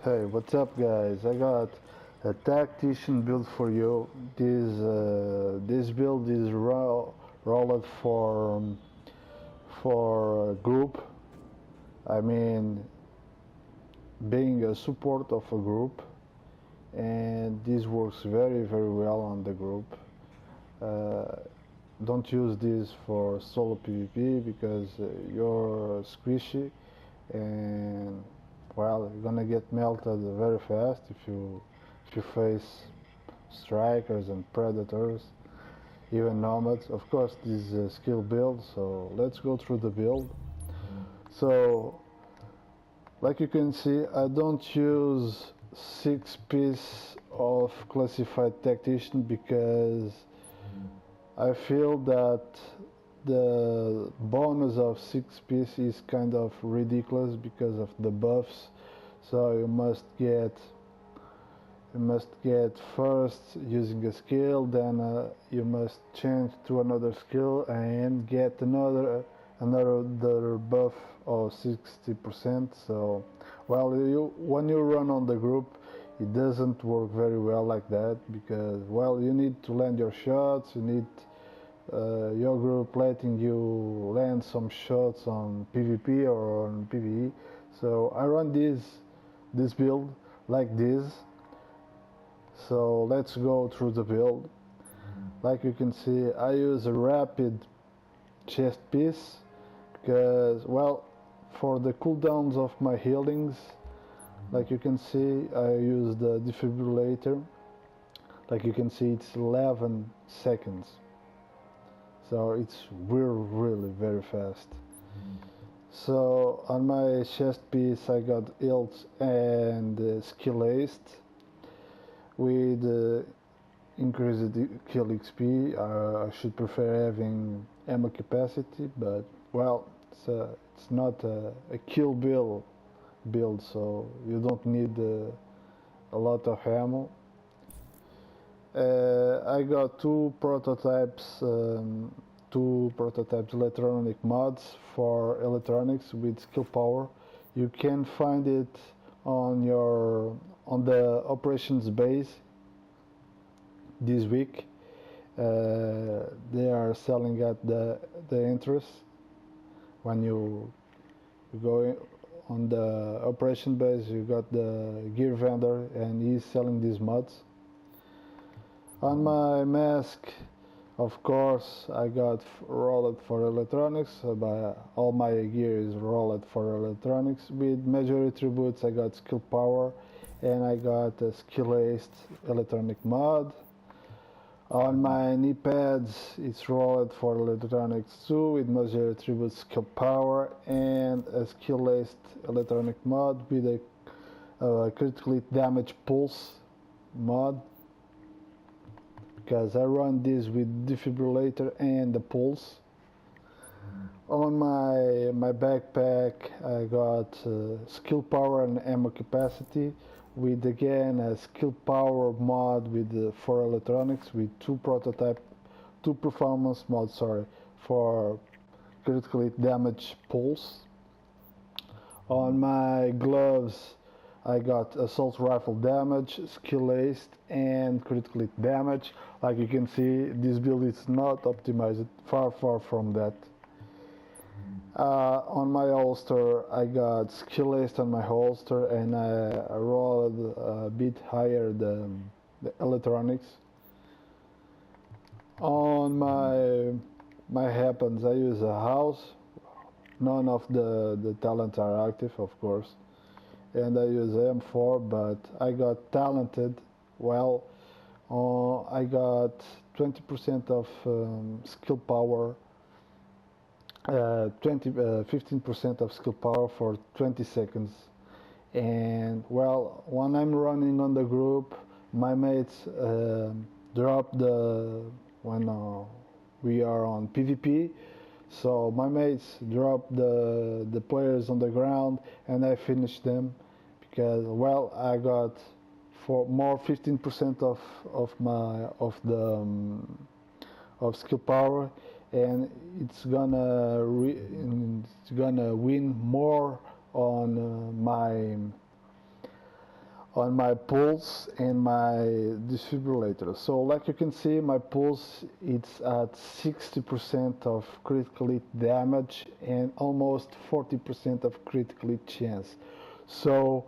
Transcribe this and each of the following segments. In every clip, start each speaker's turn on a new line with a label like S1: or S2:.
S1: Hey, what's up, guys? I got a Tactician build for you. This build is rolled for group. I mean, being a support of a group, and this works very well on the group. Uh, don't use this for solo PvP because you're squishy and well, you're gonna get melted very fast if you face strikers and predators, even nomads. Of course, this is a skill build, so let's go through the build. So, like you can see, I don't use 6 piece of classified tactician because I feel that the bonus of 6 piece is kind of ridiculous because of the buffs. So you must get first using a skill, then you must change to another skill and get another buff of 60%. So well, when you run on the group, it doesn't work very well like that because well, you need to land your shots, you need your group letting you land some shots on PvP or on PvE. So I run this build like this. So let's go through the build. Like you can see, I use a rapid chest piece because well, for the cooldowns of my healings, like you can see, I use the defibrillator. Like you can see, it's 11 seconds. So it's really very fast. So on my chest piece I got hilt and skill aced with increased kill XP. I should prefer having ammo capacity, but well, it's not a kill build, so you don't need a lot of ammo. I got two prototypes electronic mods for electronics with skill power. You can find it on the operations base this week. They are selling at the entrance. When you go on the operation base, you got the gear vendor and he's selling these mods. On my mask, of course, I got rolled for electronics. All my gear is rolled for electronics. With major attributes, I got skill power, and I got a skill aced electronic mod. On my knee pads, it's rolled for electronics too, with major attributes, skill power, and a skill aced electronic mod with a critically damage pulse mod. Because I run this with defibrillator and the pulse. On my backpack I got skill power and ammo capacity with again a skill power mod with for electronics with two performance mods for critically damage pulse. On my gloves I got assault rifle damage, skill aced, and critically damage. Like you can see, this build is not optimized, far from that. On my holster, I got skill aced on my holster, and I rolled a bit higher the electronics. On my weapons, I use a house. None of the talents are active, of course. And I use M4, but I got talented. Well, I got 20% of skill power, 15% of skill power for 20 seconds. And well, when I'm running on the group, my mates drop when we are on PvP. So my mates drop the players on the ground and I finish them because well, I got for more 15% of skill power, and it's gonna win more on on my pulse and my defibrillator. So like you can see, my pulse it's at 60% of critical hit damage and almost 40% of critical hit chance. So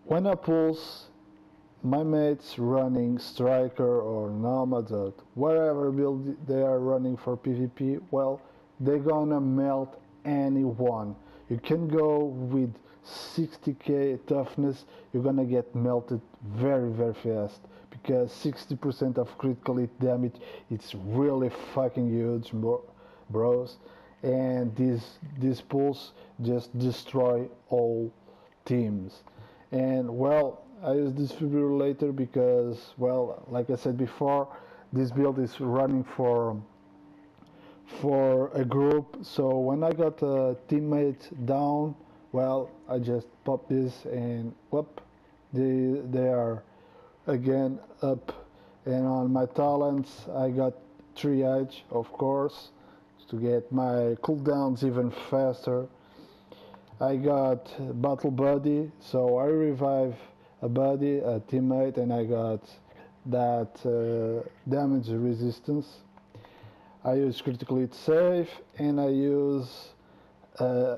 S1: when I pulse, my mates running striker or nomad or whatever build they are running for PvP, well, they're gonna melt anyone. You can go with 60k toughness, you're gonna get melted very fast, because 60% of critical hit damage, it's really fucking huge, bros. And this pulse just destroy all teams. And well, I use this defibrillator because, well, like I said before, this build is running for a group. So when I got a teammate down, well, I just pop this and whoop, they are again up. And on my talents, I got triage, of course, to get my cooldowns even faster. I got battle buddy, so I revive a buddy, a teammate, and I got that damage resistance. I use critical hit save, and I use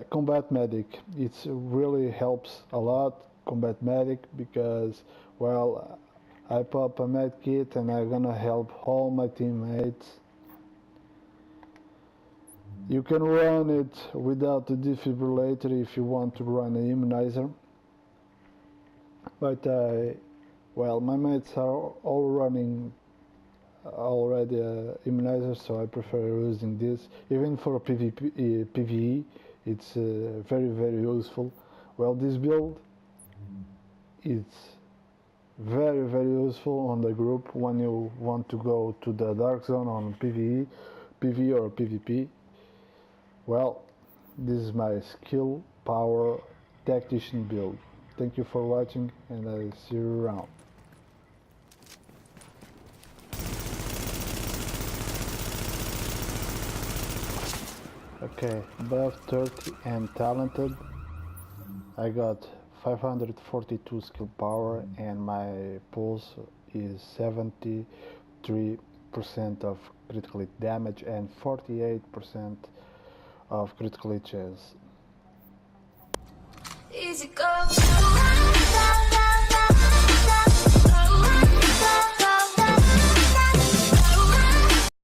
S1: combat medic. It really helps a lot, combat medic, because, well, I pop a med kit and I'm gonna help all my teammates. You can run it without the defibrillator if you want to run an immunizer. But well, my mates are all running already immunizer, so I prefer using this. Even for PvE, it's very useful. Well, this build, it's very useful on the group when you want to go to the dark zone on PvE or PvP. Well, this is my skill power tactician build. Thank you for watching, and I'll see you around. Okay, above 30 and talented. I got 542 skill power and my pulse is 73% of critical hit damage and 48% of critical hit chance.
S2: Easy go.